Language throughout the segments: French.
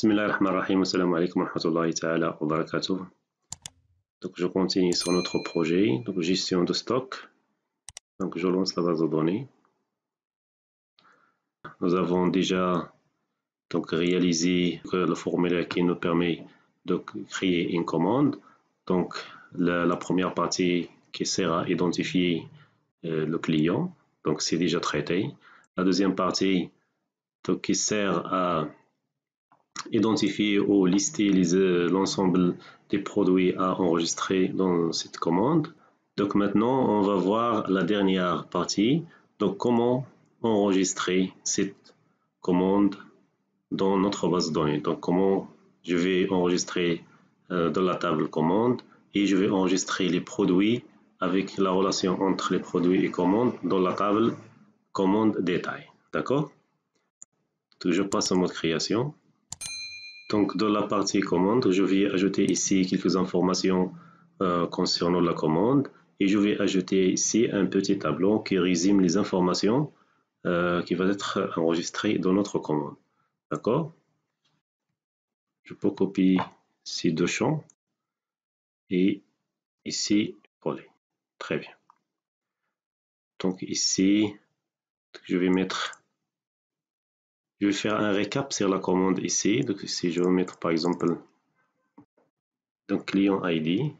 Bismillahirrahmanirrahim, assalamu alaikum wa rahmatullahi ta'ala wa barakatuh. Donc je continue sur notre projet, donc gestion de stock. Donc je lance la base de données. Nous avons déjà donc réalisé le formulaire qui nous permet de créer une commande. Donc la première partie qui sert à identifier le client, donc c'est déjà traité. La deuxième partie donc, qui sert à identifier ou lister l'ensemble des produits à enregistrer dans cette commande. Donc maintenant, on va voir la dernière partie. Donc comment enregistrer cette commande dans notre base de données. Donc comment je vais enregistrer dans la table commande et je vais enregistrer les produits avec la relation entre les produits et commandes dans la table commande détail. D'accord? Donc je passe en mode création. Donc, dans la partie commande, je vais ajouter ici quelques informations concernant la commande et je vais ajouter ici un petit tableau qui résume les informations qui vont être enregistrées dans notre commande. D'accord? Je peux copier ces deux champs et ici coller. Très bien. Donc ici, je vais faire un récap sur la commande ici. Donc ici, je vais mettre par exemple donc client ID.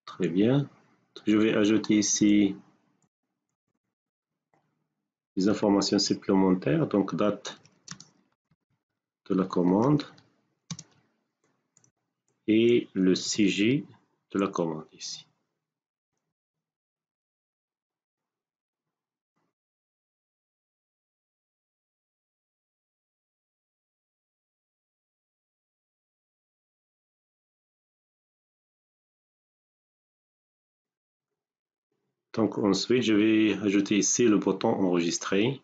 Très bien. Je vais ajouter ici les informations supplémentaires, donc date de la commande et le CJ de la commande ici. Donc ensuite, je vais ajouter ici le bouton enregistrer.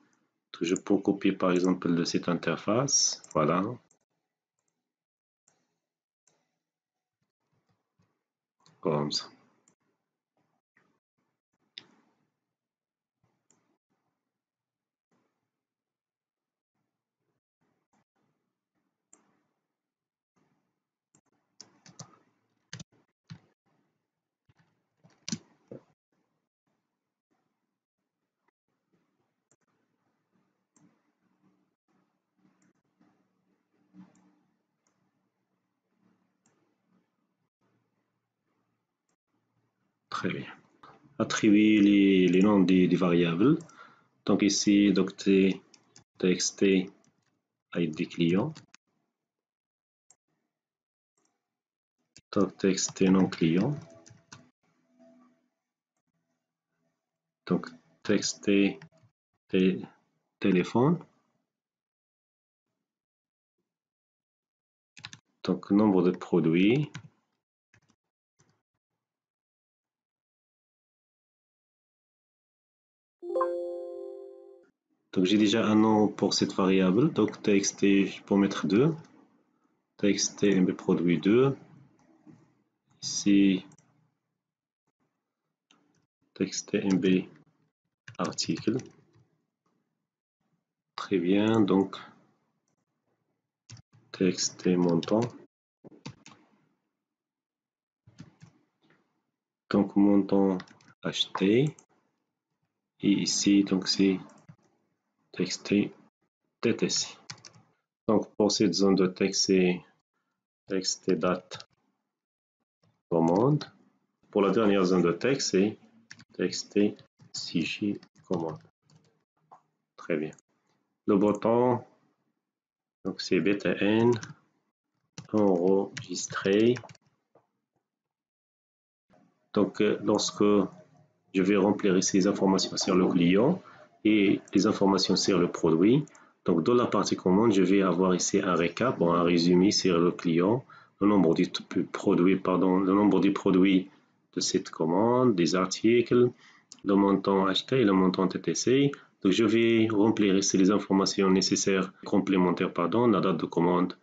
Je peux copier par exemple de cette interface. Voilà. Comme ça. Très bien. Attribuer les noms des variables. Donc ici, donc txt ID client. Donc txt non client. Donc txt téléphone. Donc nombre de produits. Donc j'ai déjà un nom pour cette variable. Donc txt, je peux mettre 2. Txt mb produit 2. Ici txt mb article. Très bien. Donc txt montant. Donc montant acheté. Et ici donc c'est txt ttc. Donc pour cette zone de texte c'est txt date commande. Pour la dernière zone de texte c'est txt cj commande. Très bien. Le bouton donc c'est btn enregistrer. Donc lorsque je vais remplir ici les informations sur le client et les informations sur le produit. Donc, dans la partie commande, je vais avoir ici un récap, un résumé sur le client, le nombre du produit, le nombre des produits de cette commande, des articles, le montant acheté et le montant TTC. Donc, je vais remplir ici les informations nécessaires, complémentaires, la date de commande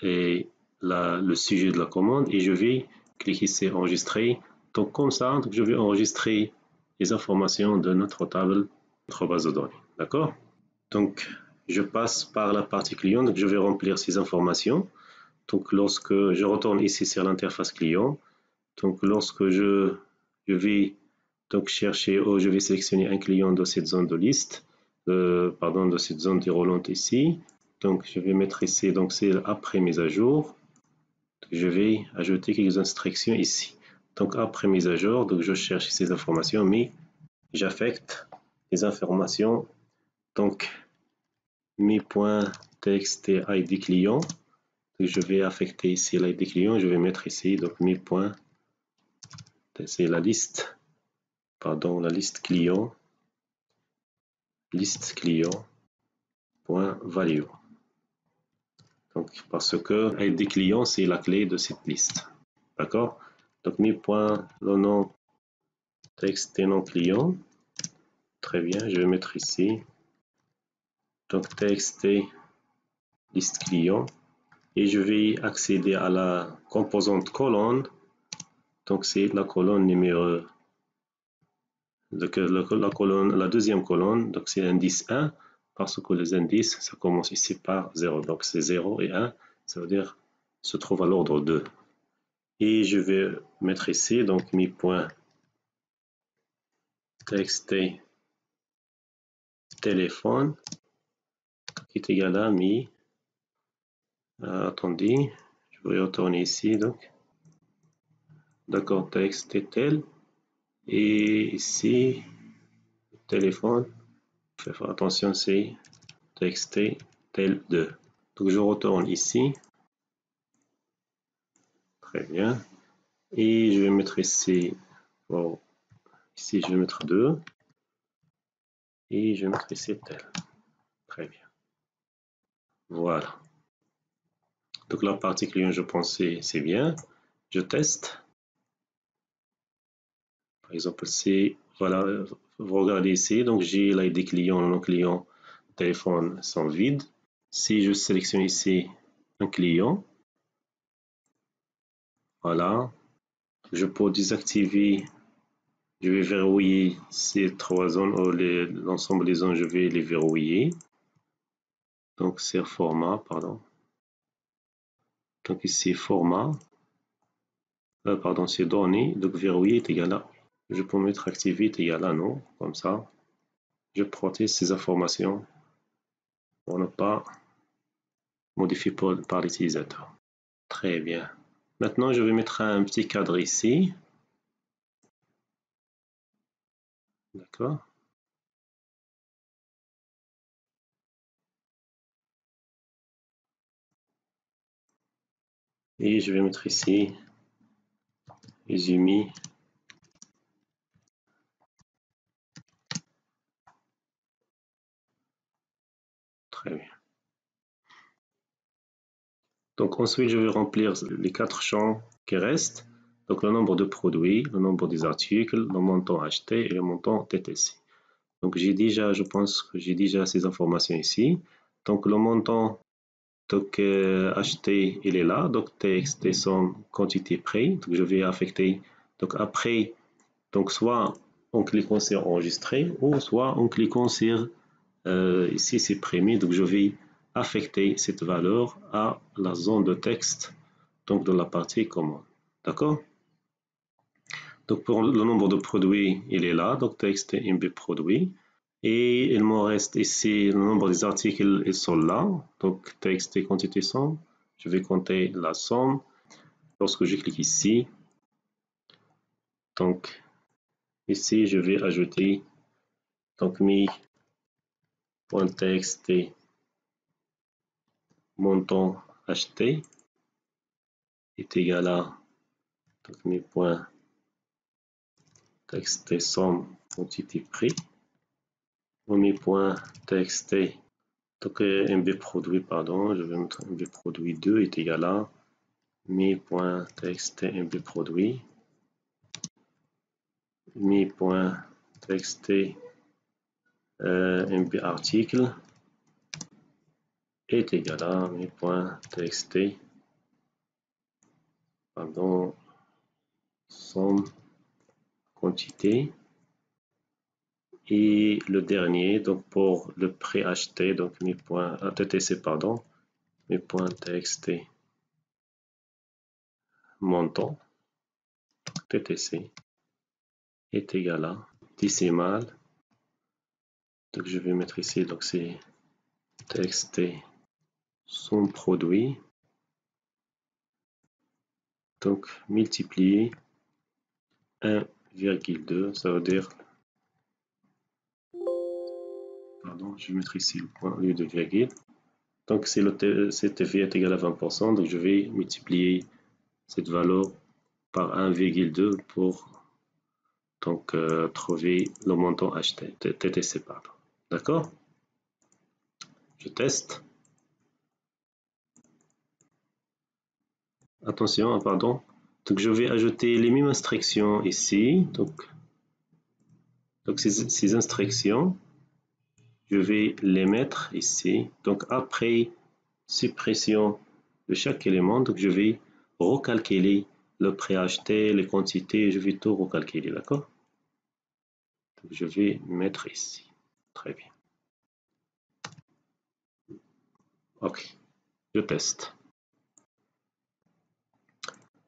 et le sujet de la commande, et je vais cliquer ici enregistrer. Donc, comme ça, je vais enregistrer les informations de notre table, notre base de données. D'accord? Donc, je passe par la partie client, donc je vais remplir ces informations. Donc, lorsque je retourne ici sur l'interface client, donc lorsque je vais donc chercher, ou je vais sélectionner un client de cette zone de liste, de cette zone déroulante ici. Donc, je vais mettre ici, donc c'est après mise à jour. Je vais ajouter quelques instructions ici. Donc, après mise à jour, donc je cherche ces informations, mais j'affecte les informations. Donc, mi.txt ID client. Donc, je vais affecter ici l'ID client. Je vais mettre ici, donc mi. C'est la liste, la liste client, .value. Donc, parce que ID client, c'est la clé de cette liste. D'accord? Donc, le nom txt nom client. Très bien, je vais mettre ici. Donc, txt liste client. Et je vais accéder à la composante colonne. Donc, c'est la colonne numéro. La deuxième colonne, donc c'est l'indice 1, parce que les indices, ça commence ici par 0. Donc, c'est 0 et 1, ça veut dire se trouve à l'ordre 2. Et je vais mettre ici, donc, mi.txt téléphone qui est égal à mi. Attendez, je vais retourner ici, donc. D'accord, txt tel. Et ici, téléphone, faire attention, c'est txt tel 2. Donc, je retourne ici. Très bien. Et je vais mettre ici, ici je vais mettre 2. Et je vais mettre ici tel. Très bien. Voilà. Donc la partie client, je pense c'est bien. Je teste. Par exemple, voilà, vous regardez ici, donc j'ai l'ID client, le nom client, téléphone sont vides. Si je sélectionne ici un client, voilà, je peux désactiver, je vais verrouiller ces 3 zones, ou l'ensemble des zones, je vais les verrouiller. Donc c'est format, pardon. Donc ici format, c'est données, donc verrouiller est égal à, je peux mettre activé est égal à non, comme ça. Je protège ces informations pour ne pas modifier par l'utilisateur. Très bien. Maintenant, je vais mettre un petit cadre ici. D'accord. Et je vais mettre ici résumé. Très bien. Donc ensuite, je vais remplir les 4 champs qui restent. Donc le nombre de produits, le nombre des articles, le montant acheté et le montant TTC. Donc je pense que j'ai déjà ces informations ici. Donc le montant acheté, il est là. Donc TXT somme quantité prix. Donc je vais affecter. Donc après, donc soit en cliquant sur enregistrer ou soit en cliquant sur ici c'est prémis. Donc je vais affecter cette valeur à la zone de texte, donc de la partie commande. D'accord? Donc pour le nombre de produits, il est là. Donc txt mb produit. Et il me reste ici le nombre des articles, ils sont là. Donc txt quantité somme. Je vais compter la somme. Lorsque je clique ici, donc ici je vais ajouter donc mi.txt montant acheté est égal à donc mi.txt somme quantité prix, mi.txt, donc mb produit, pardon, je vais mettre mb produit 2 est égal à mi.txt mb produit, mi.txt mb article est égal à mi.txt, pardon, somme quantité. Et le dernier, donc pour le pré-acheté, donc mi.ttc, pardon, mi.txt montant, ttc est égal à décimal. Donc je vais mettre ici, donc c'est txt son produit, donc multiplié 1,2, ça veut dire, pardon, je vais mettre ici le point au lieu de virgule. Donc c'est cette v est égal à 20%, donc je vais multiplier cette valeur par 1,2 pour donc trouver le montant acheté, TTC, pardon. D'accord? Je teste. Attention, pardon. Donc je vais ajouter les mêmes instructions ici. Donc ces instructions, je vais les mettre ici. Donc après suppression de chaque élément, donc je vais recalculer le préacheté, les quantités, je vais tout recalculer, d'accord? Donc je vais mettre ici. Très bien. Ok, je teste.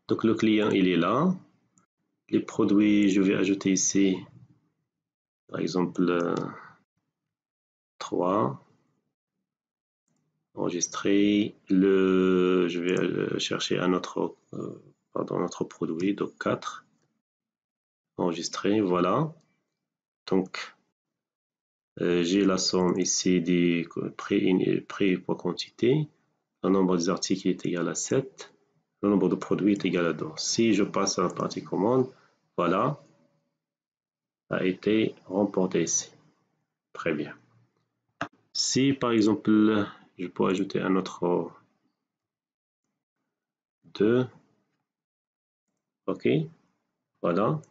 Donc le client, il est là. Les produits, je vais ajouter ici, par exemple, 3. Enregistrer. Je vais chercher un autre, notre produit, donc 4. Enregistrer, voilà. Donc, j'ai la somme ici des prix pour quantité. Le nombre des articles est égal à 7. Le nombre de produits est égal à 2. Si je passe à la partie commande, voilà, a été remporté ici. Très bien. Si par exemple, je peux ajouter un autre 2, ok, voilà.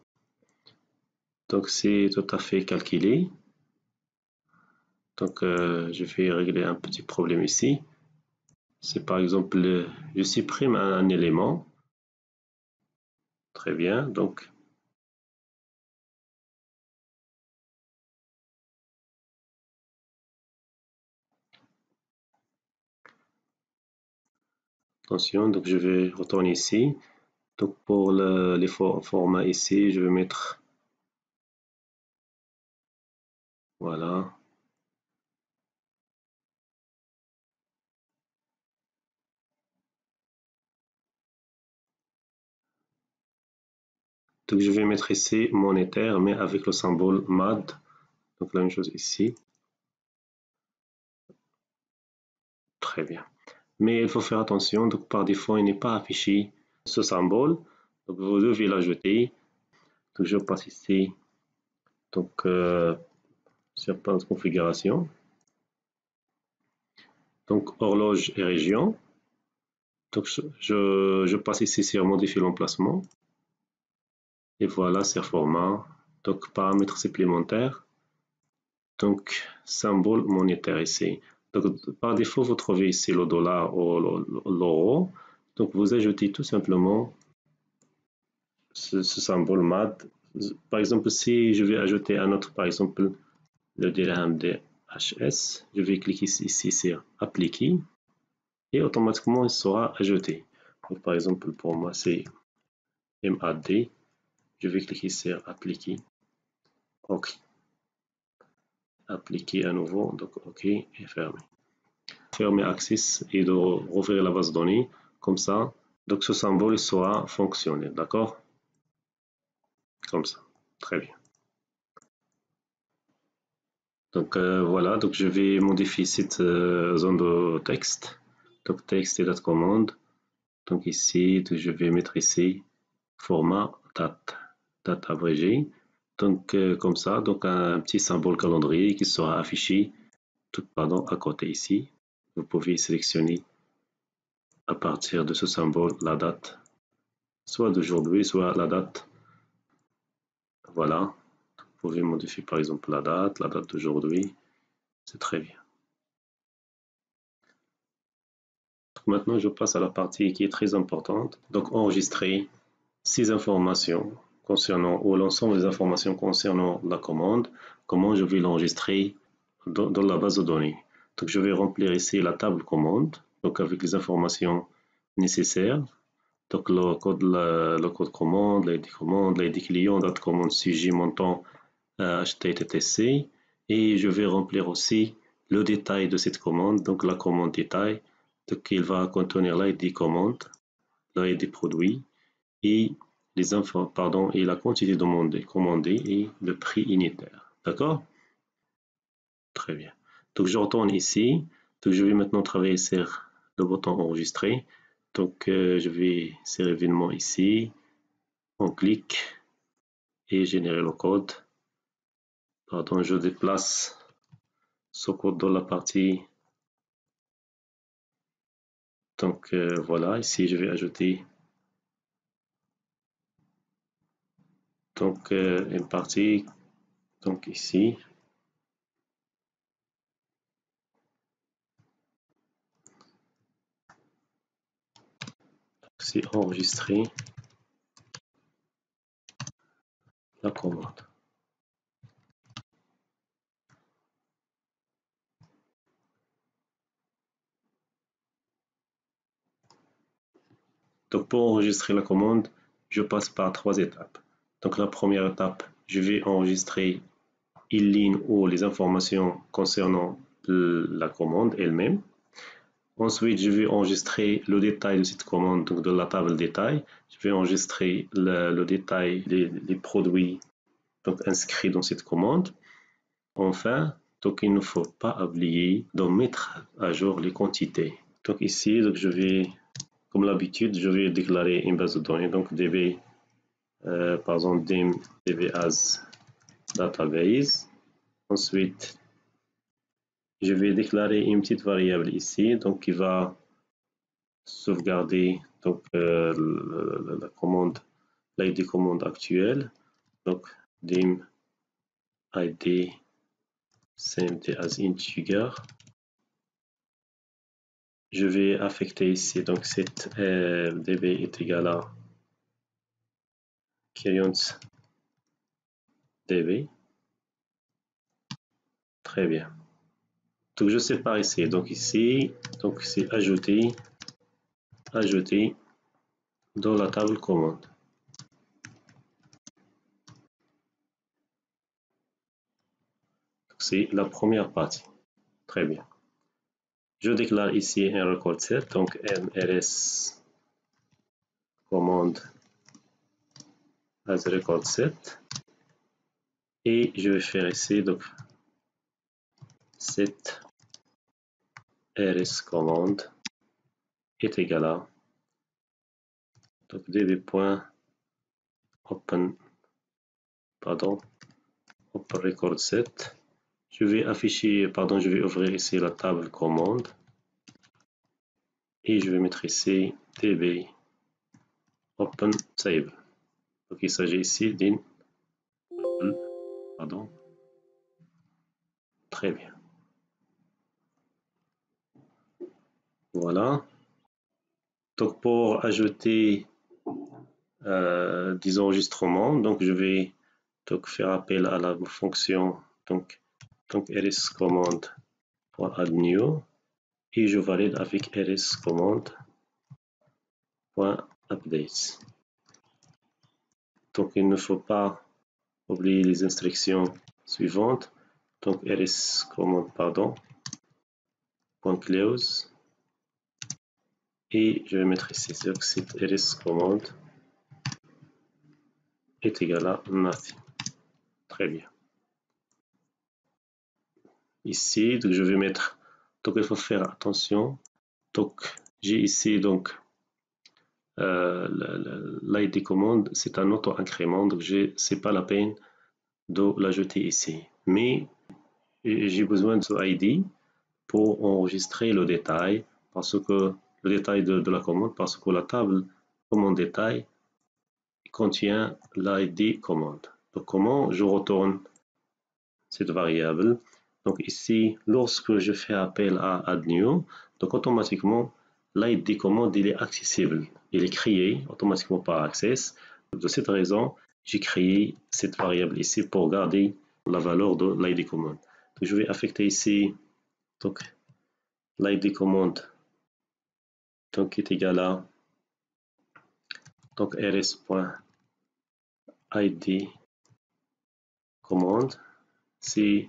Donc c'est tout à fait calculé. Donc je vais régler un petit problème ici. C'est par exemple, je supprime un élément. Très bien, donc attention, donc je vais retourner ici. Donc pour les formats ici, je vais mettre, voilà. Donc je vais mettre ici monétaire, mais avec le symbole MAD. Donc la même chose ici. Très bien. Mais il faut faire attention, donc par défaut, il n'est pas affiché ce symbole. Donc vous devez l'ajouter. Donc je passe ici. Donc sur plein de configuration. Donc horloge et région. Donc je passe ici sur modifier l'emplacement. Et voilà, c'est format. Donc paramètres supplémentaires. Donc symbole monétaire ici. Donc par défaut, vous trouvez ici le dollar ou l'euro. Donc vous ajoutez tout simplement ce symbole MAD. Par exemple, si je vais ajouter un autre, par exemple, le dirham DHS, je vais cliquer ici sur appliquer et automatiquement il sera ajouté. Donc, par exemple, pour moi, c'est MAD. Je vais cliquer sur appliquer. OK. Appliquer à nouveau. Donc, OK et fermer. Fermer Access et de rouvrir la base de données. Comme ça, donc ce symbole sera fonctionnel. D'accord? Comme ça. Très bien. Donc voilà, donc je vais modifier cette zone de texte. Donc texte et date commande. Donc ici, je vais mettre ici format date abrégé. Donc, comme ça, donc un petit symbole calendrier qui sera affiché à côté ici. Vous pouvez sélectionner à partir de ce symbole la date, soit d'aujourd'hui, soit la date. Voilà. Vous pouvez modifier par exemple la date d'aujourd'hui. C'est très bien. Donc, maintenant, je passe à la partie qui est très importante. Donc, enregistrer ces informations concernant, ou l'ensemble des informations concernant la commande, comment je vais l'enregistrer dans la base de données. Donc, je vais remplir ici la table commande, donc avec les informations nécessaires. Donc, le code commande, l'ID client, date commande, sujet, montant, HTTC. Et je vais remplir aussi le détail de cette commande, donc la commande détail, donc il va contenir l'ID commande, l'ID produit, et les infos, pardon, et la quantité commandée et le prix unitaire. D'accord? Très bien. Donc je retourne ici. Donc je vais maintenant travailler sur le bouton enregistrer. Donc je vais sur événement ici. On clique et générer le code. Pardon, je déplace ce code dans la partie. Donc voilà, ici je vais ajouter donc une partie. Donc ici. C'est enregistrer la commande. Donc pour enregistrer la commande, je passe par 3 étapes. Donc la première étape, je vais enregistrer une ligne ou les informations concernant la commande elle-même. Ensuite, je vais enregistrer le détail de cette commande, donc de la table détail. Je vais enregistrer le détail des produits donc, inscrits dans cette commande. Enfin, donc il ne faut pas oublier de mettre à jour les quantités. Donc ici, donc je vais, comme l'habitude, je vais déclarer une base de données, donc db, par exemple db as database. Ensuite, je vais déclarer une petite variable ici, donc qui va sauvegarder donc la commande, l'ID commande actuelle. Donc dim id cmd as integer. Je vais affecter ici donc cette db est égal à clients db. Très bien. Donc je sépare ici. Donc ici, donc c'est ajouter dans la table commande. C'est la première partie. Très bien. Je déclare ici un record set, donc mrs commande as record set. Et je vais faire ici donc set rs commande est égal à donc db.open open record set. Je vais afficher, pardon, je vais ouvrir ici la table commande et je vais mettre ici db open table. Donc il s'agit ici d'une pardon. Très bien. Voilà. Donc pour ajouter des enregistrements, donc je vais donc faire appel à la fonction donc rs commande .add new et je valide avec rs commande .updates. Donc il ne faut pas oublier les instructions suivantes. Donc rs commande pardon .close et je vais mettre ici cette rs commande est égal à nothing. Très bien. Ici, donc je vais mettre, donc il faut faire attention. Donc j'ai ici donc l'ID commande, c'est un auto-incrément, donc c'est pas la peine de l'ajouter ici. Mais j'ai besoin de ce ID pour enregistrer le détail, parce que le détail de la commande, parce que la table commande détail contient l'ID commande. Donc, comment je retourne cette variable? Donc ici, lorsque je fais appel à add_new, donc automatiquement, l'ID commande il est accessible. Il est créé automatiquement par Access. De cette raison, j'ai créé cette variable ici pour garder la valeur de l'ID commande. Donc, je vais affecter ici donc l'ID commande donc est égal à donc rs.id commande. C'est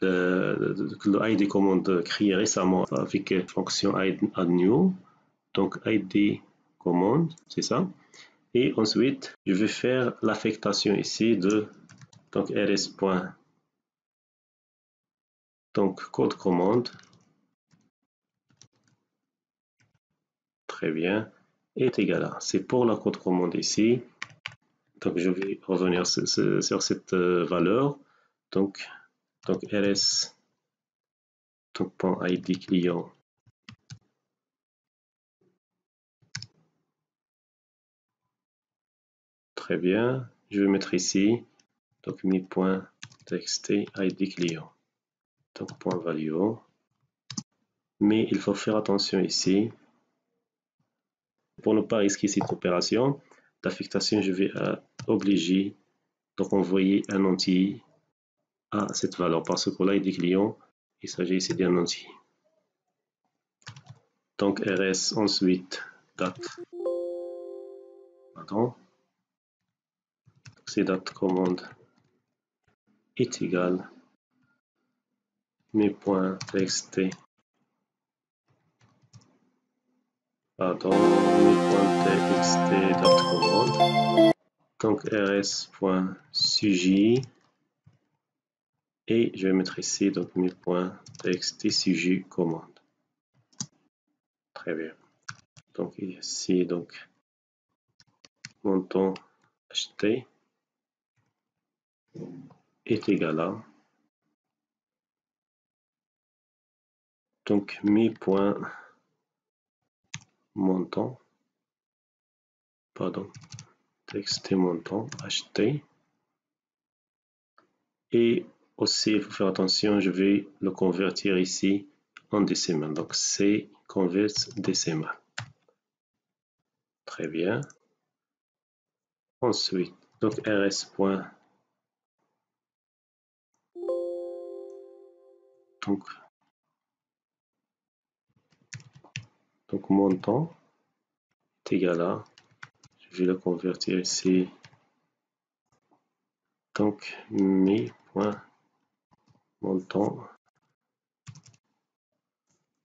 le ID commande créé récemment avec fonction add_new. Donc ID commande, c'est ça. Et ensuite, je vais faire l'affectation ici de donc rs. Donc code commande. Très bien. Est égal à. C'est pour la code commande ici. Donc je vais revenir sur cette valeur. Donc rs donc .id client. Très bien. Je vais mettre ici donc mi.txt id client. Donc .value. Mais il faut faire attention ici. Pour ne pas risquer cette opération d'affectation, je vais obliger donc envoyer un entier à cette valeur parce que l'ID client, il s'agit ici d'un entier. Donc rs ensuite date. Pardon. C'est date commande est égal mi.txt pardon mi.txt date commande. Donc rs.sujet et je vais mettre ici donc mi.txt sujet commande. Très bien. Donc ici donc montant acheté est égal à donc mi.montant pardon txt montant acheté. Et aussi il faut faire attention, je vais le convertir ici en décimal. Donc c'est convert décimal. Très bien. Ensuite donc rs. Donc montant est égal à, je vais le convertir ici, donc mi.montant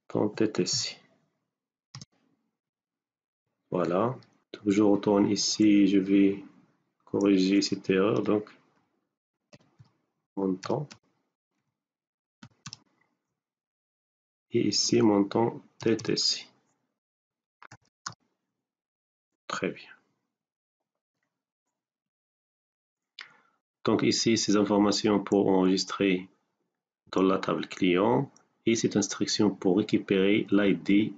.ttc. Voilà. Donc je retourne ici, je vais corriger cette erreur, donc montant. Et ici montant ttc. Très bien. Donc ici, ces informations pour enregistrer dans la table client et cette instruction pour récupérer l'ID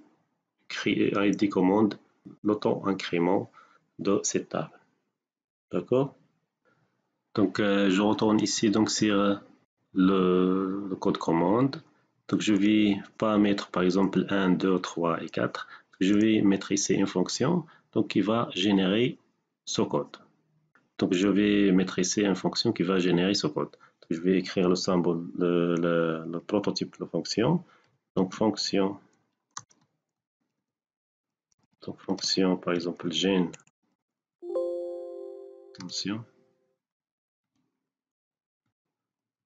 commande, l'auto-incrément de cette table. D'accord? Donc je retourne ici donc sur le code commande. Donc je vais pas mettre par exemple 1, 2, 3 et 4. Je vais mettre ici une fonction donc qui va générer ce code. Donc je vais mettre ici une fonction qui va générer ce code. Donc, je vais écrire le symbole, le prototype de la fonction. Donc fonction par exemple gen fonction.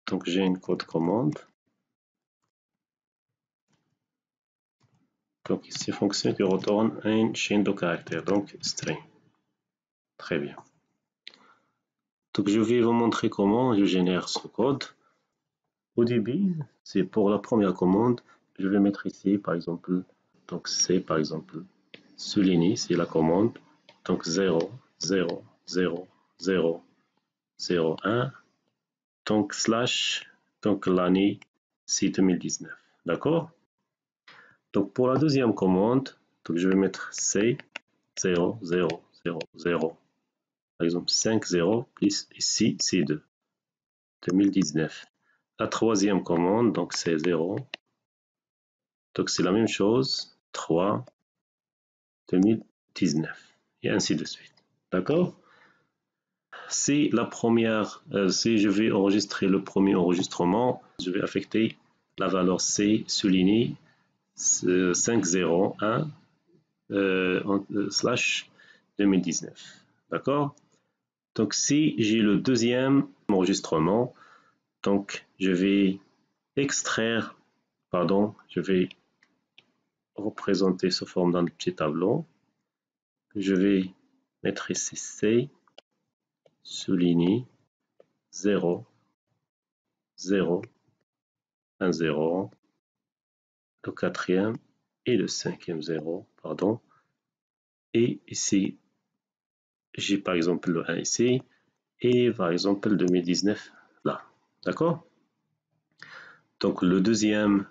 Donc gen code commande. Donc ici fonction qui retourne une chaîne de caractères, donc string. Très bien. Donc je vais vous montrer comment je génère ce code. Au début, c'est pour la première commande, je vais mettre ici par exemple, donc c'est par exemple souligné, c'est la commande, donc 0, 0, 0, 0, 01, donc slash, donc l'année, c'est 2019. D'accord? Donc pour la deuxième commande, donc je vais mettre C 0, 0, 0, 0. Par exemple 5, 0, plus ici c'est 2. 2019. La troisième commande, donc c'est 0. Donc c'est la même chose. 3, 2019. Et ainsi de suite. D'accord? Si la première, si je vais enregistrer le premier enregistrement, je vais affecter la valeur C soulignée 501 slash 2019. D'accord? Donc si j'ai le deuxième enregistrement, donc je vais extraire, pardon, je vais représenter sous forme d'un petit tableau. Je vais mettre ici C souligné 0, 0, 1, 0, le quatrième et le cinquième 0, pardon. Et ici, j'ai par exemple le 1 ici, et par exemple le 2019 là. D'accord? Donc le deuxième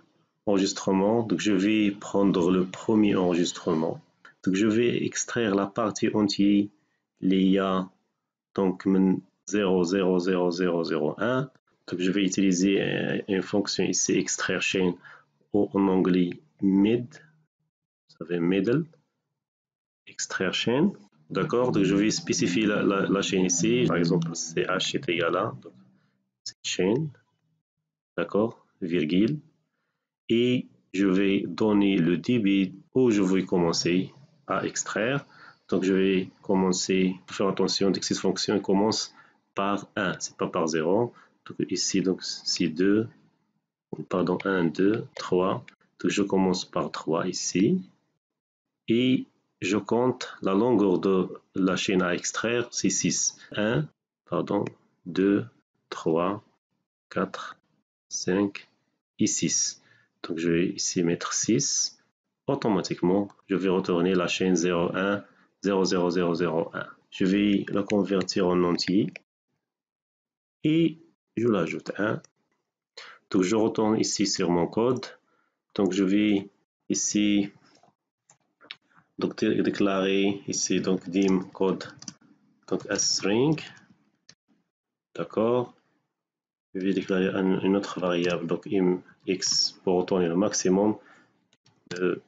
enregistrement, donc je vais prendre le premier enregistrement. Donc je vais extraire la partie entière, il y a donc 0,00001. Donc je vais utiliser une fonction ici extraire chain en anglais mid, vous savez middle, extraire chain. D'accord, donc je vais spécifier la chaîne ici, par exemple ch est égal à donc, chain, d'accord, virgule, et je vais donner le débit où je vais commencer à extraire. Donc je vais commencer, faire attention que cette fonction commence par 1, c'est pas par 0. Donc ici, donc c'est 2, pardon, 1, 2, 3. Donc je commence par 3 ici. Et je compte la longueur de la chaîne à extraire, c'est 6. 1, pardon, 2, 3, 4, 5 et 6. Donc je vais ici mettre 6. Automatiquement, je vais retourner la chaîne 01, 00001. Je vais la convertir en entier et je l'ajoute 1. Donc je retourne ici sur mon code. Donc je vais ici donc déclarer ici donc dim code donc string. D'accord. Je vais déclarer une autre variable donc x pour retourner le maximum de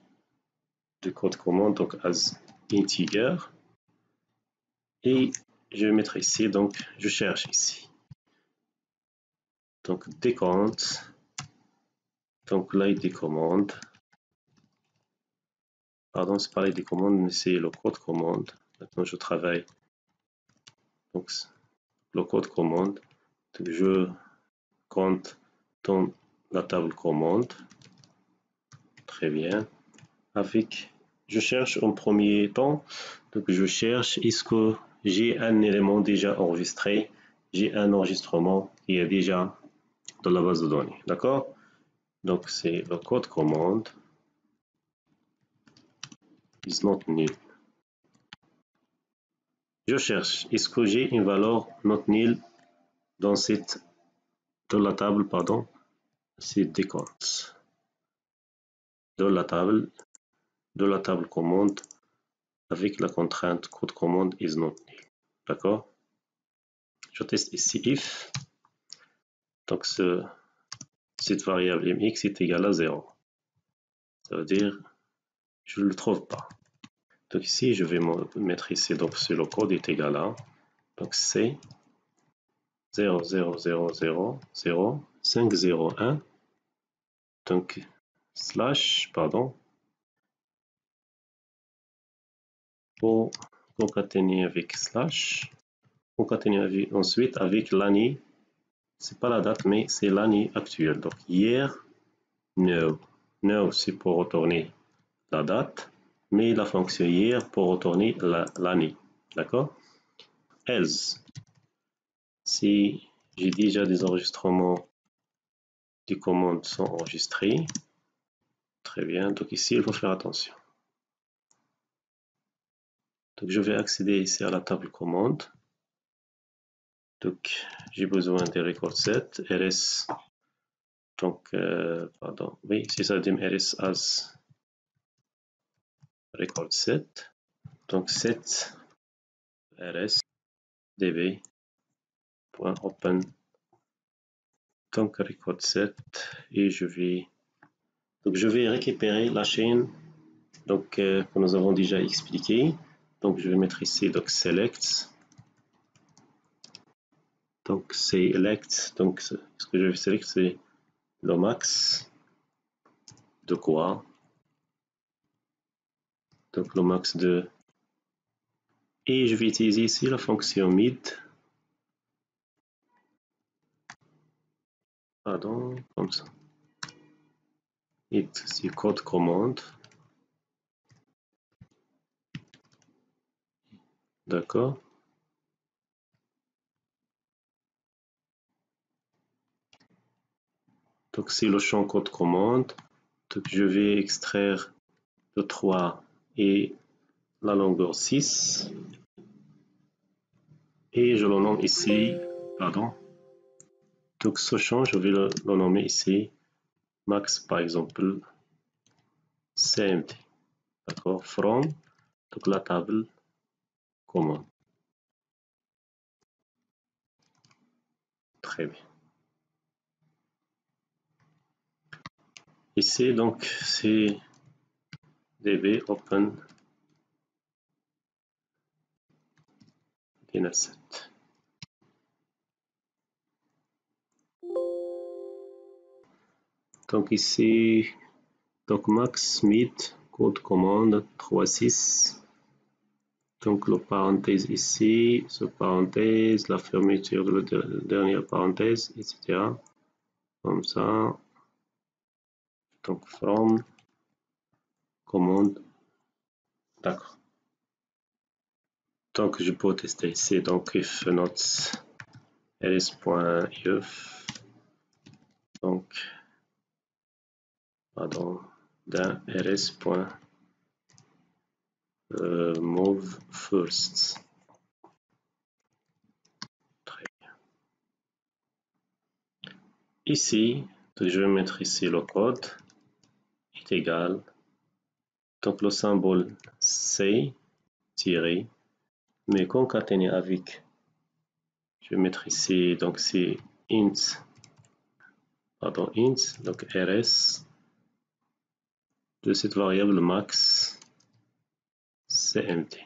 code commande donc as integer. Et je vais mettre ici donc je cherche ici donc décompte donc l'id commande, pardon c'est pas l'id commande mais c'est le code commande. Maintenant je travaille donc le code commande, donc je compte dans la table commande. Très bien. Avec je cherche en premier temps, donc je cherche est-ce que j'ai un élément déjà enregistré, j'ai un enregistrement qui est déjà dans la base de données, d'accord? Donc c'est le code commande is not nil. Je cherche est-ce que j'ai une valeur not nil dans la table, pardon, c'est décompte de la table commande avec la contrainte code commande is not nil, d'accord? Je teste ici if donc cette variable mx est égale à 0. Ça veut dire je ne le trouve pas. Donc ici je vais mettre ici donc si le code est égal à donc c 0,000,0,501 donc slash pardon pour concaténer avec slash concaténer ensuite avec l'année, c'est pas la date mais c'est l'année actuelle. Donc hier no c'est pour retourner la date mais la fonction hier pour retourner l'année, d'accord? Else si j'ai déjà des enregistrements des commandes sont enregistrées, très bien, donc ici il faut faire attention. Donc je vais accéder ici à la table commande Donc, j'ai besoin des record set, rs. Donc, pardon, oui, c'est ça, dim rs as record set. Donc, set rs db.open. Donc, record set, et je vais récupérer la chaîne donc, que nous avons déjà expliqué. Donc, je vais mettre ici donc select. Donc, select. Donc, ce que je vais select, c'est le max de quoi? Donc, le max de. Et je vais utiliser ici la fonction mid. Pardon, comme ça. Mid, c'est code commande. D'accord. Donc, c'est le champ code commande. Donc, je vais extraire le 3 et la longueur 6. Et je le nomme ici, pardon. Donc, ce champ, je vais le nommer ici max, par exemple, cmt. D'accord. From, donc la table commande. Très bien. Ici, donc, c'est db open dns7. Donc ici, donc max mid code commande 36. Donc le parenthèse ici, ce parenthèse, la fermeture de la dernière parenthèse, etc. Comme ça. Donc from commande. D'accord. Donc je peux tester ici. Donc if not ls.if. Donc pardon, d'un rs.move first. Très bien. Ici, je vais mettre ici le code est égal. Donc le symbole C tiré, mais concaténé avec, je vais mettre ici, donc c'est int, pardon, int, donc rs de cette variable max cmt.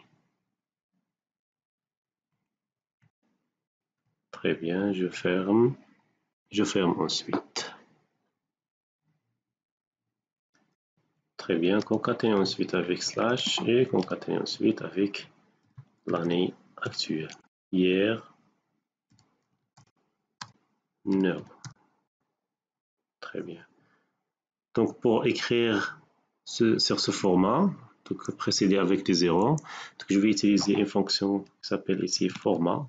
Très bien, je ferme ensuite. Très bien, concaténer ensuite avec slash et concaténer ensuite avec l'année actuelle. Hier, no. Très bien. Donc pour écrire sur ce format, donc précédé avec des zéros, donc je vais utiliser une fonction qui s'appelle ici format.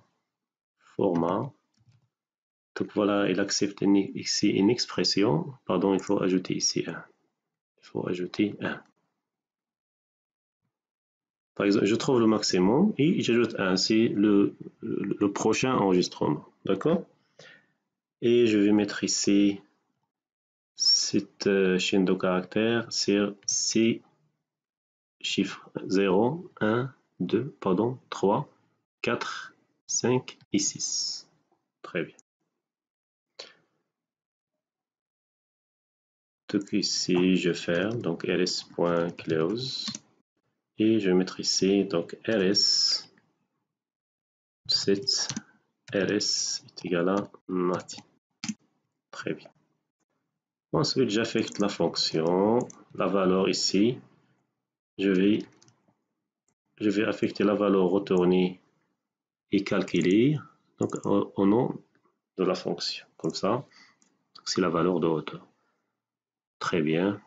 Donc voilà, il accepte ici une expression. Pardon, il faut ajouter ici 1. Il faut ajouter 1. Par exemple, je trouve le maximum et j'ajoute 1. C'est le prochain enregistrement. D'accord? Et je vais mettre ici cette chaîne de caractères, c'est ces chiffres 0, 1, 2, pardon, 3, 4, 5 et 6. Très bien. Donc ici, je ferme, donc rs.close. Et je vais mettre ici, donc rs, set rs est égal à nothing. Très bien. Ensuite, j'affecte la fonction, la valeur ici. Je vais affecter la valeur retournée et calculer donc, au nom de la fonction. Comme ça, c'est la valeur de hauteur. Très bien.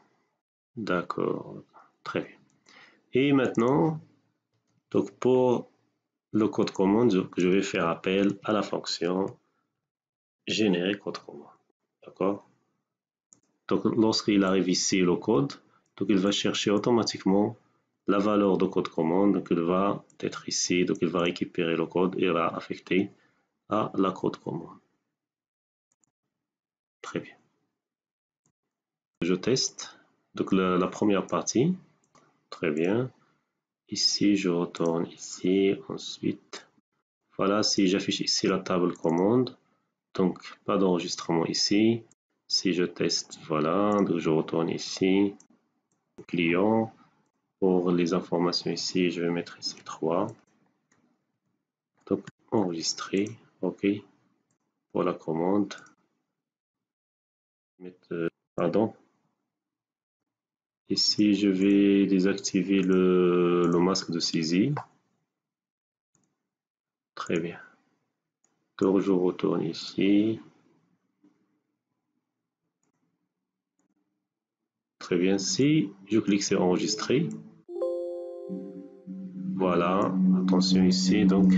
D'accord. Très bien. Et maintenant, donc pour le code commande, je vais faire appel à la fonction générer code commande. D'accord? Donc lorsqu'il arrive ici le code, donc il va chercher automatiquement la valeur de code commande, donc il va être ici, donc il va récupérer le code et va affecter à la code commande. Très bien. Je teste. Donc la première partie. Très bien. Ici, je retourne ici. Ensuite, voilà, si j'affiche ici la table commande, donc pas d'enregistrement ici. Si je teste, voilà, donc je retourne ici. Client. Pour les informations ici, je vais mettre ici 3. Donc, enregistrer. OK. Pour la commande. Pardon. Ici, je vais désactiver le masque de saisie. Très bien. Donc, je retourne ici. Très bien. Si je clique sur enregistrer, voilà. Attention ici. Donc,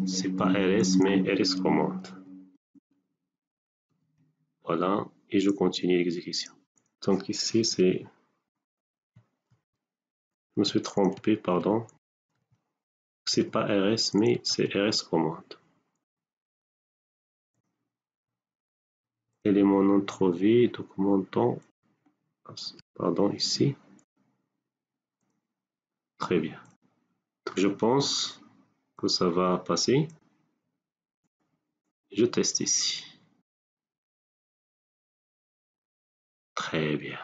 c'est pas RS, mais RS commande. Voilà. Et je continue l'exécution. Donc, ici, c'est. Je me suis trompé, pardon. C'est pas RS, mais c'est RS commande. Élément non trouvé, documentant. Pardon, ici. Très bien. Donc, je pense que ça va passer. Je teste ici. Très bien.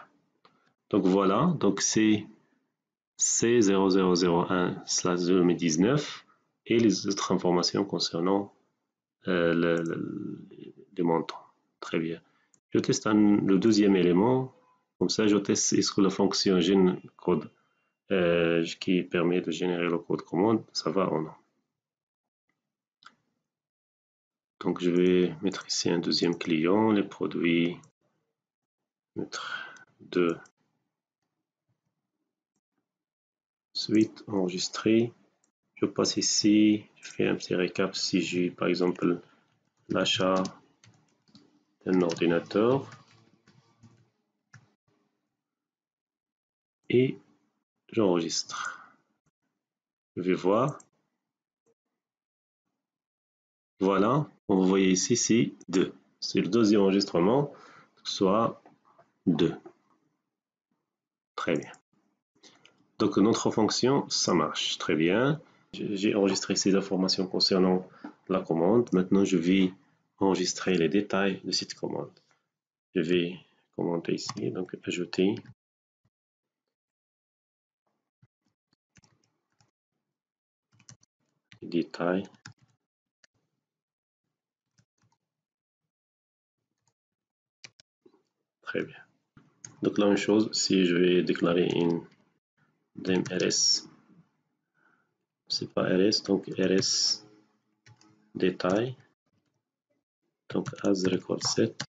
Donc voilà, donc c'est C0001/2019 et les autres informations concernant les montants. Très bien. Je teste le deuxième élément. Comme ça, je teste est-ce que la fonction GenCode qui permet de générer le code commande, ça va ou non. Donc, je vais mettre ici un deuxième client, les produits, mettre 2 suite enregistrée. Je passe ici, je fais un petit récap si j'ai par exemple l'achat d'un ordinateur et j'enregistre. Je vais voir. Voilà, vous voyez ici, c'est 2. C'est le deuxième enregistrement, soit 2. Très bien. Donc notre fonction, ça marche très bien. J'ai enregistré ces informations concernant la commande. Maintenant, je vais enregistrer les détails de cette commande. Je vais commenter ici, donc ajouter. Les détails. Très bien. Donc la même chose, si je vais déclarer une DMRS, c'est pas RS, donc RS détail, donc as record set,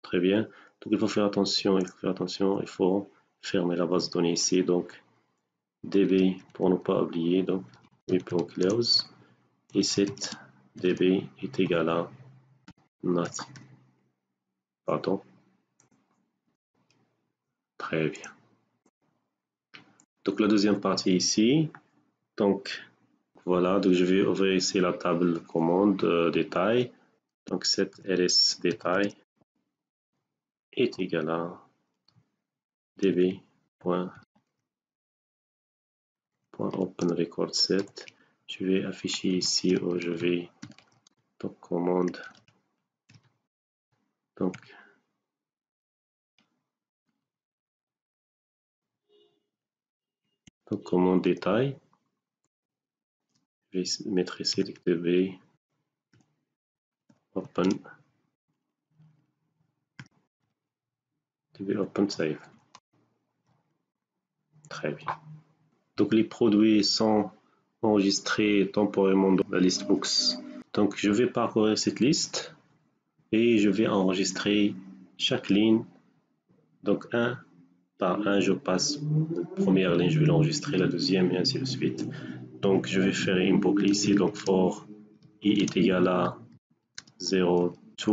très bien. Donc il faut faire attention, il faut fermer la base de données ici, donc db pour ne pas oublier, donc we pour close et set db est égal à not. Pardon. Très bien. Donc la deuxième partie ici, donc voilà, donc je vais ouvrir ici la table commande détail. Donc cette rs détail est égal à db.openRecordSet. Je vais afficher ici où je vais donc commande donc commande détail. Je vais mettre ici db open save. Très bien. Donc les produits sont enregistrés temporairement dans la liste books. Donc je vais parcourir cette liste et je vais enregistrer chaque ligne. Donc un par un, je passe la première ligne, je vais l'enregistrer, la deuxième et ainsi de suite. Donc je vais faire une boucle ici, donc for i est égal à 0 to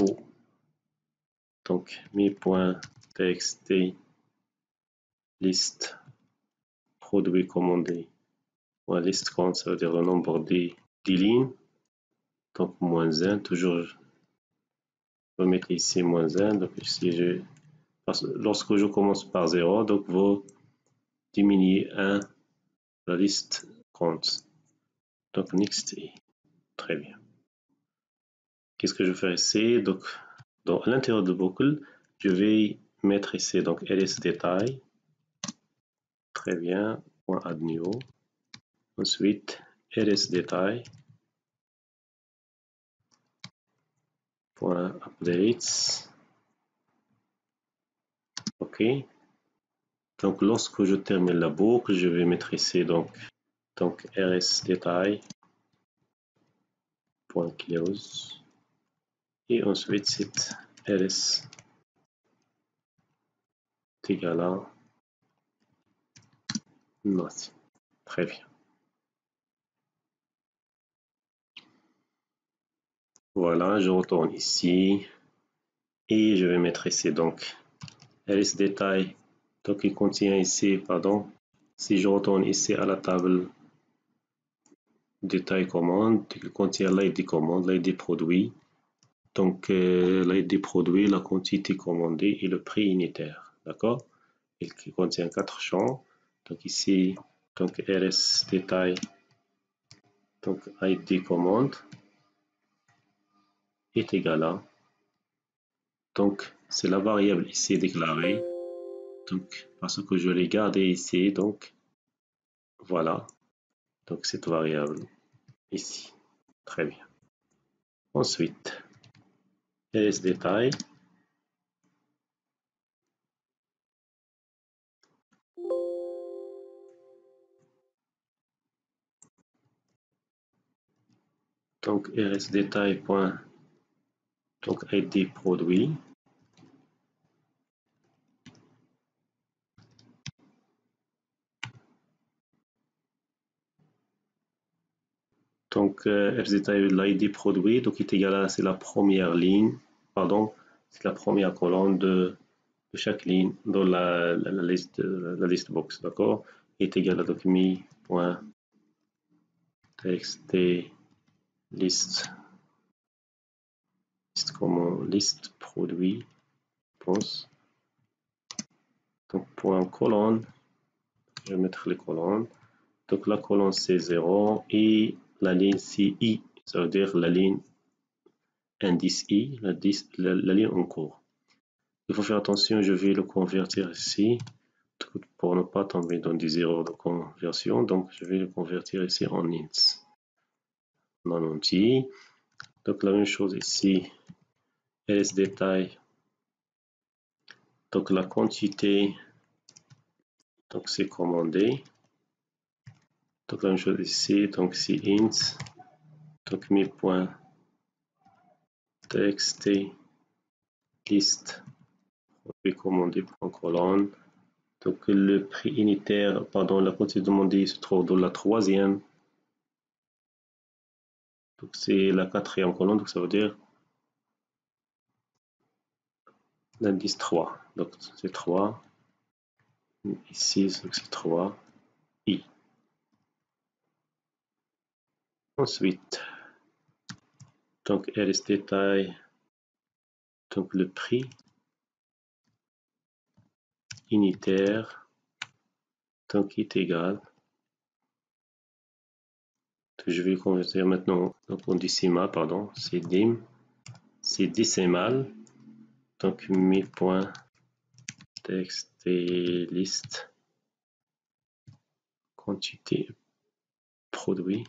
donc mi.txt liste produit commandé. Liste count, ça veut dire le nombre des lignes. Donc, moins 1, toujours, je vais mettre ici moins 1. Donc, ici, lorsque je commence par 0, donc, vous diminuez 1, la liste compte. Donc, next, très bien. Qu'est-ce que je vais faire ici? Donc, à l'intérieur de boucle, je vais mettre ici donc ls détail. Très bien. Point add new. Ensuite, ls détail. Point updates. OK. Donc, lorsque je termine la boucle, je vais mettre ici donc rs détail. Point close. Et ensuite, c'est ls égal à nothing. Très bien. Voilà, je retourne ici et je vais mettre ici donc ls détail. Donc il contient ici, pardon, si je retourne ici à la table détail commande, il contient l'id commande, l'id produit. Donc l'id produit, la quantité commandée et le prix unitaire. D'accord? Il contient 4 champs. Donc ici, donc rs détail, donc id commande est égal à. Donc c'est la variable ici déclarée. Donc parce que je l'ai gardée ici, donc voilà. Donc cette variable ici. Très bien. Ensuite, ls détail. Donc rs détail point donc id produit. Donc rs détail l'id produit donc est égal à c'est la première ligne, pardon, c'est la première colonne de chaque ligne dans la liste box, d'accord, est égal à donc mi.txt liste comment liste produit pense. Donc point colonne, je vais mettre les colonnes. Donc la colonne c'est 0 et la ligne c'est i, ça veut dire la ligne indice i, la ligne en cours. Il faut faire attention, je vais le convertir ici pour ne pas tomber dans des erreurs de conversion. Donc je vais le convertir ici en int, non entier. Donc la même chose ici, ls détail. Donc la quantité, donc c'est commandé. Donc la même chose ici, donc c'est int, donc mi.txt liste commandé point colonne. Donc le prix unitaire, pardon, la quantité demandée se trouve dans la troisième. Donc c'est la quatrième colonne, donc ça veut dire l'indice 3. Donc c'est 3. Ici, c'est 3. I. Ensuite, donc ls détail, donc le prix unitaire, donc est égal. Donc, je vais convertir maintenant donc, en décimal, pardon, c'est dim, c'est décimal. Donc mi.txt liste quantité produit.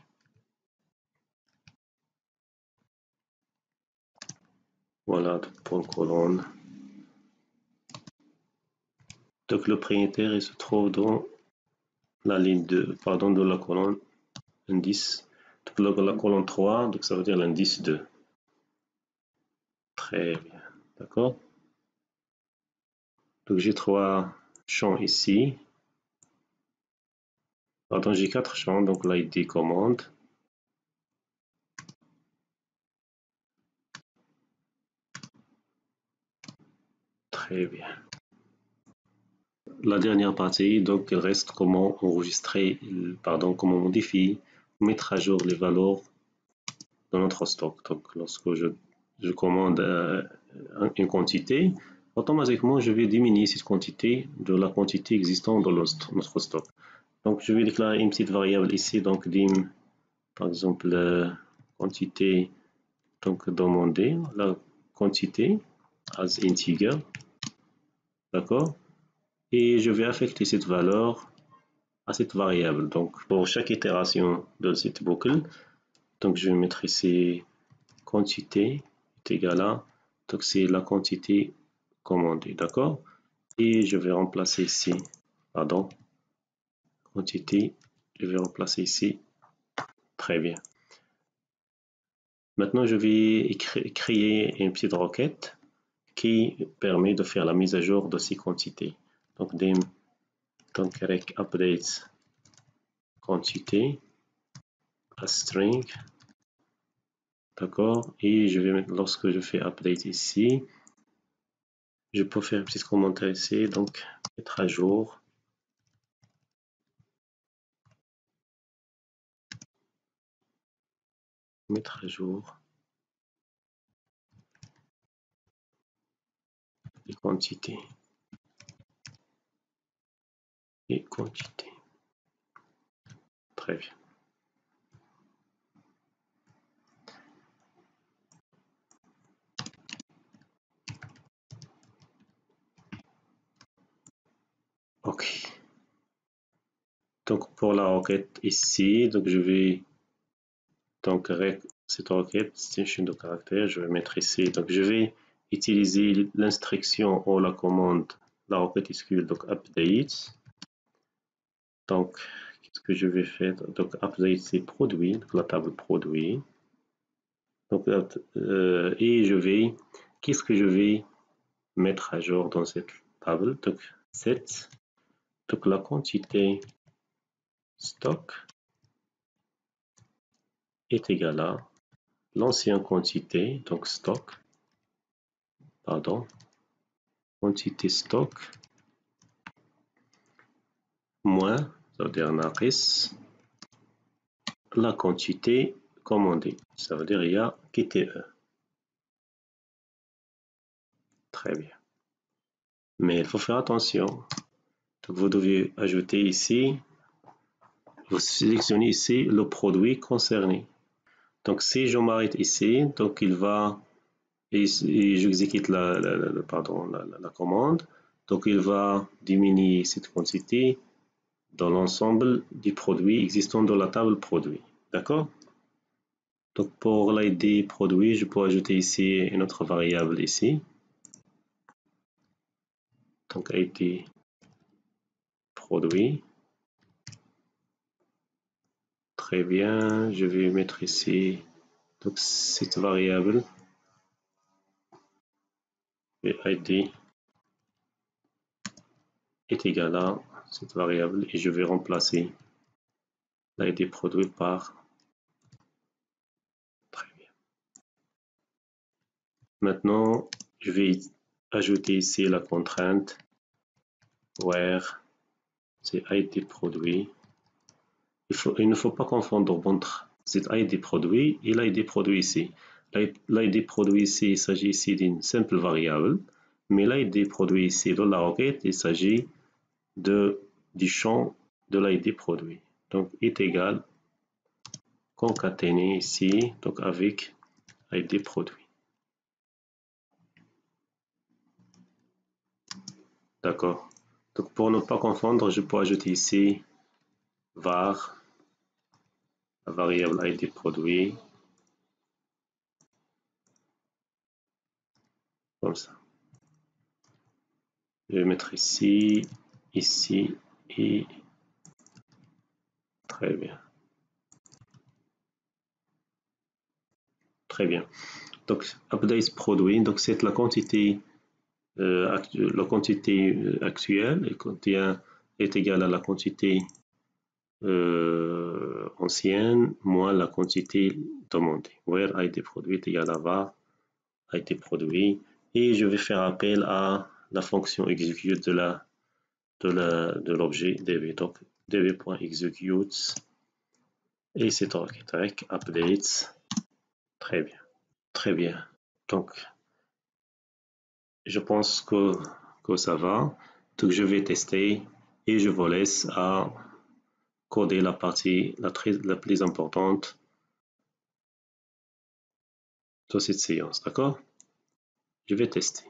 Voilà, point colonne. Donc le prix unitaire il se trouve dans la ligne 2, pardon, dans la colonne indice. Donc la colonne 3, donc ça veut dire l'indice 2. Très bien, d'accord. Donc j'ai 3 champs ici. Pardon, j'ai 4 champs, donc l'id commande. Très bien. La dernière partie, donc il reste comment enregistrer, pardon, comment modifier, mettre à jour les valeurs dans notre stock. Donc, lorsque je commande une quantité, automatiquement, je vais diminuer cette quantité de la quantité existante dans notre stock. Donc, je vais déclarer une petite variable ici, donc dim, par exemple, quantité donc demandée, la quantité as integer, d'accord, et je vais affecter cette valeur à cette variable. Donc, pour chaque itération de cette boucle, donc je vais mettre ici quantité est égal à, donc c'est la quantité commandée, d'accord, et je vais remplacer ici, pardon, quantité, je vais remplacer ici, très bien. Maintenant, je vais créer une petite requête qui permet de faire la mise à jour de ces quantités. Donc, dim, donc avec update quantité, a string, d'accord, et je vais mettre, lorsque je fais update ici, je peux faire un petit commentaire ici, donc mettre à jour. Mettre à jour les quantités et quantités. Très bien. Ok. Donc pour la requête ici, donc je vais donc cette requête extension de caractère, je vais mettre ici. Donc je vais utiliser l'instruction ou la commande, la requête SQL, donc update. Donc qu'est-ce que je vais faire? Donc update c'est produit, donc la table produit. Donc et je vais, qu'est-ce que je vais mettre à jour dans cette table? Donc set, donc la quantité stock est égale à l'ancienne quantité, donc stock, pardon, quantité stock moins, ça veut dire naqis, la quantité commandée, ça veut dire il y a QTE. Très bien. Mais il faut faire attention. Donc vous devez ajouter ici, vous sélectionnez ici le produit concerné. Donc si je m'arrête ici, donc il va, et j'exécute la commande, donc il va diminuer cette quantité dans l'ensemble des produits existants dans la table produit. D'accord? Donc pour l'ID produit, je peux ajouter ici une autre variable ici. Donc ID produit. Très bien, je vais mettre ici donc cette variable ID est égal à cette variable et je vais remplacer l'ID produit par. Très bien. Maintenant, je vais ajouter ici la contrainte where c'est ID produit. Il ne faut pas confondre entre cet ID produit et l'ID produit ici. L'ID produit ici, il s'agit ici d'une simple variable, mais l'ID produit ici dans la requête, il s'agit du champ de l'ID produit. Donc, est égal concaténé ici, donc avec ID produit. D'accord. Donc, pour ne pas confondre, je peux ajouter ici var, la variable ID produit, comme ça. Je vais mettre ici, ici et très bien. Très bien. Donc, update produit, donc c'est la quantité actuelle est égale à la quantité ancienne moins la quantité demandée. Where ID produit est égal à var ID produit et je vais faire appel à la fonction execute de l'objet db. Donc db.execute et c'est requête avec updates Très bien, très bien. Donc, je pense que ça va. Donc, je vais tester et je vous laisse à coder la partie la plus importante de cette séance, d'accord? Je vais tester.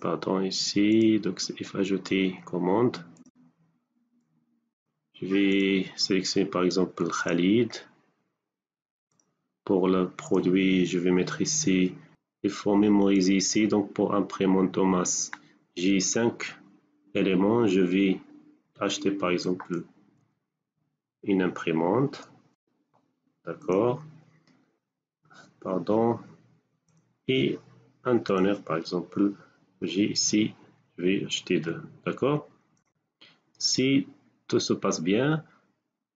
Pardon, ici, donc il faut ajouter commande. Je vais sélectionner par exemple Khalid. Pour le produit, je vais mettre ici, il faut mémoriser ici, donc pour imprimante Thomas, j'ai 5 éléments, je vais acheter par exemple une imprimante, d'accord, pardon, et un toner par exemple, j'ai ici, je vais acheter 2, d'accord. Si tout se passe bien,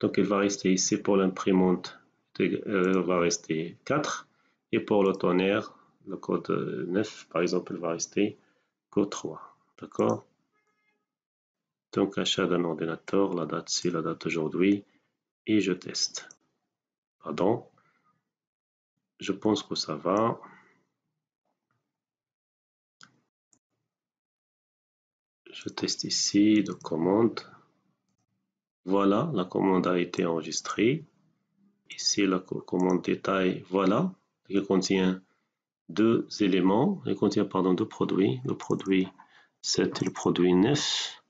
donc il va rester ici pour l'imprimante, il va rester 4, et pour le tonnerre, le code 9 par exemple, il va rester que 3, d'accord. Donc achat d'un ordinateur, la date c'est la date d'aujourd'hui, et je teste. Pardon, je pense que ça va. Je teste ici de commande. Voilà, la commande a été enregistrée. Ici, la commande détail, voilà, qui contient deux éléments, elle contient pardon, deux produits. Le produit 7 et le produit 9,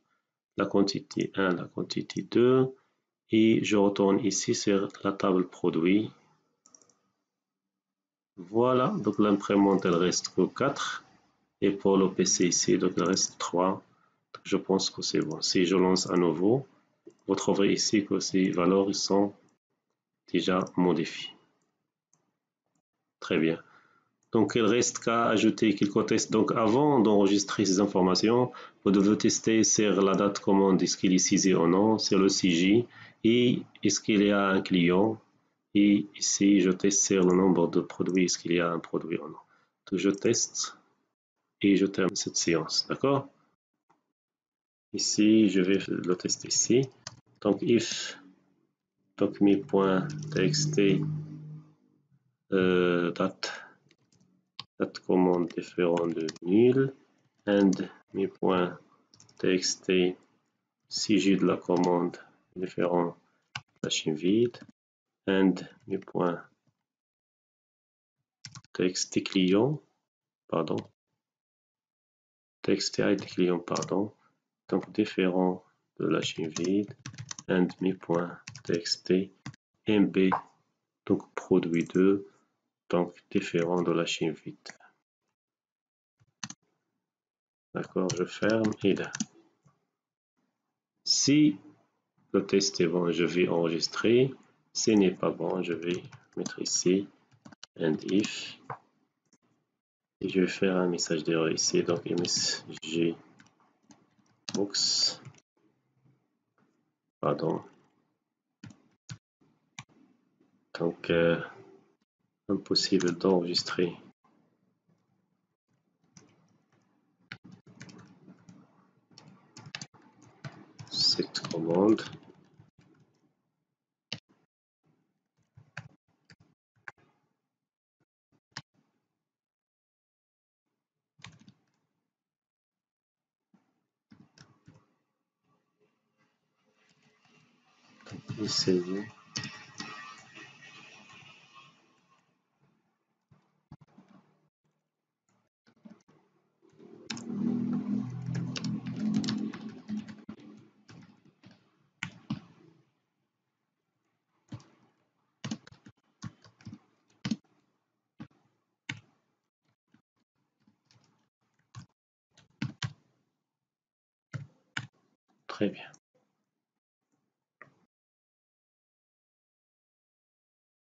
la quantité 1, la quantité 2. Et je retourne ici sur la table produit. Voilà, donc l'imprimante, elle reste que 4. Et pour le PC ici, donc il reste 3. Je pense que c'est bon. Si je lance à nouveau, vous trouverez ici que ces valeurs ils sont déjà modifiées. Très bien. Donc il reste qu'à ajouter quelques tests. Donc avant d'enregistrer ces informations, vous devez tester sur la date commande, est-ce qu'il est saisi ou non, sur le CJ, et est-ce qu'il y a un client. Et ici, je teste sur le nombre de produits, est-ce qu'il y a un produit ou non. Donc je teste et je termine cette séance. D'accord? Ici, je vais le tester ici. Donc if donc mi.txt date commande différent de nul and mi.txt CJ de la commande différent de la chaîne vide and mi.txt client pardon txt client pardon donc différent de la chaîne vide and mi.txt mb donc produit 2 donc différent de la chaîne vide. D'accord, je ferme et là. Si le test est bon, je vais enregistrer. Si n'est pas bon, je vais mettre ici and if. Et je vais faire un message d'erreur ici, donc msg box. Pardon. Donc, impossible d'enregistrer cette commande. Essayez. Très bien.